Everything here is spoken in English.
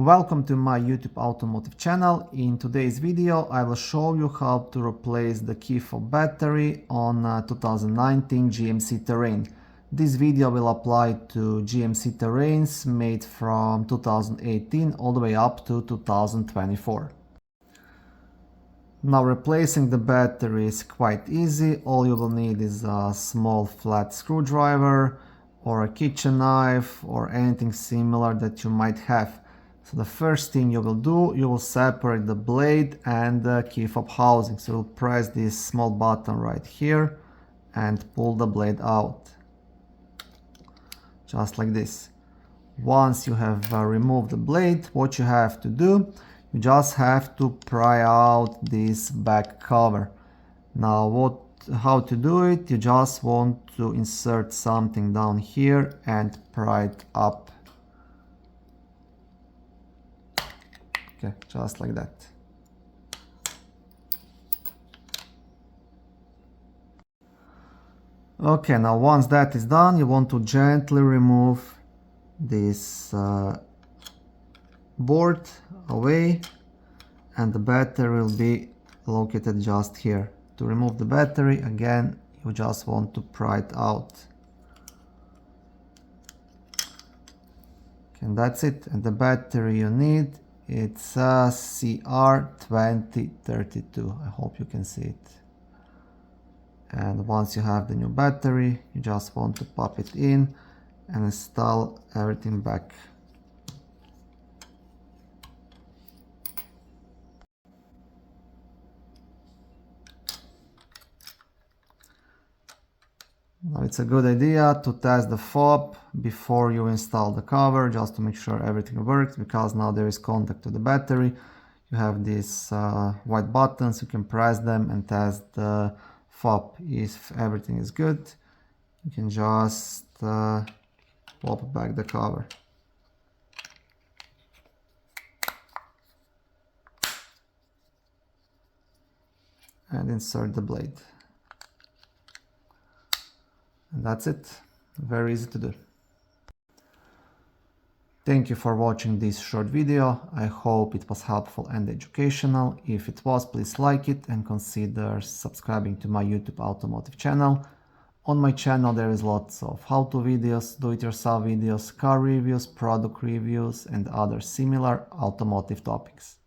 Welcome to my YouTube automotive channel. In today's video I will show you how to replace the key fob battery on 2019 GMC Terrain. This video will apply to GMC Terrains made from 2018 all the way up to 2024. Now replacing the battery is quite easy. All you will need is a small flat screwdriver or a kitchen knife or anything similar that you might have. So the first thing you will do, you will separate the blade and the key fob housing. So you'll press this small button right here and pull the blade out. Just like this. Once you have removed the blade, what you have to do, you just have to pry out this back cover. Now how to do it? You just want to insert something down here and pry it up. Okay, just like that. Okay, now once that is done, you want to gently remove this board away, and the battery will be located just here. To remove the battery, again, you just want to pry it out. Okay, and that's it. And the battery you need, it's a CR2032. I hope you can see it. And once you have the new battery, you just want to pop it in and install everything back. Now it's a good idea to test the fob before you install the cover, just to make sure everything works, because now there is contact to the battery. You have these white buttons, you can press them and test the fob. If everything is good, you can just pop back the cover. And insert the blade. And that's it. Very easy to do. Thank you for watching this short video. I hope it was helpful and educational. If it was, please like it and consider subscribing to my YouTube automotive channel. On my channel there is lots of how-to videos, do-it-yourself videos, car reviews, product reviews and other similar automotive topics.